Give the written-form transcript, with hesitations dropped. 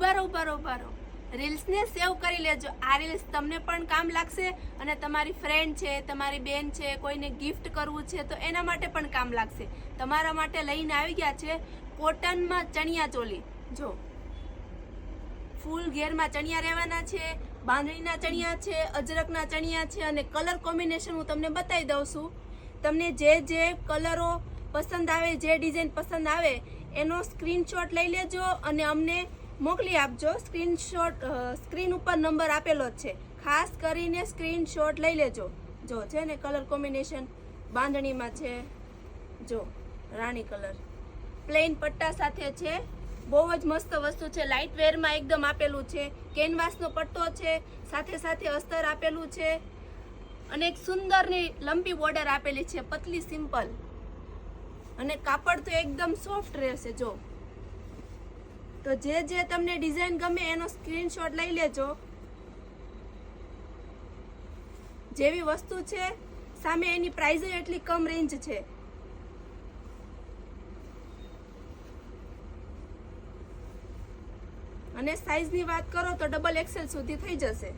ઉભા રહો રીલ્સને સેવ કરી લેજો। આ રીલ્સ તમને પણ કામ લાગશે અને તમારી ફ્રેન્ડ છે, તમારી બેન છે, કોઈને ગિફ્ટ કરવું છે તો એના માટે પણ કામ લાગશે। તમારા માટે લઈને આવી ગયા છે કોટનમાં ચણિયા ચોલી। જો ફૂલ ઘેરમાં ચણિયા રહેવાના છે, બાંધણીના ચણિયા છે, અજરકના ચણિયા છે અને કલર કોમ્બિનેશન હું તમને બતાવી દઉં છું। તમને જે કલરો પસંદ આવે, જે ડિઝાઇન પસંદ આવે એનો સ્ક્રીનશોટ લઈ લેજો અને અમને મોકલી આપજો। સ્ક્રીન ઉપર નંબર આપેલો જ છે, ખાસ કરીને સ્ક્રીનશોટ લઈ લેજો। જો છે ને કલર કોમ્બિનેશન બાંધણીમાં છે, જો રાણી કલર પ્લેન પટ્ટા સાથે છે, બહુ જ મસ્ત વસ્તુ છે। લાઇટ વેરમાં એકદમ આપેલું છે, કેનવાસનો પટ્ટો છે, સાથે સાથે અસ્તર આપેલું છે અને એક સુંદરની લંબી બોર્ડર આપેલી છે, પતલી સિમ્પલ અને કાપડ તો એકદમ સોફ્ટ રહેશે। જો તો જે તમને ડિઝાઇન ગમે એનો સ્ક્રીનશોટ લઈ લેજો। જેવી વસ્તુ છે સામે એની પ્રાઇસ એટલી કમ રેન્જ છે। અને સાઈઝની વાત કરો તો XXL સુધી થઈ જશે।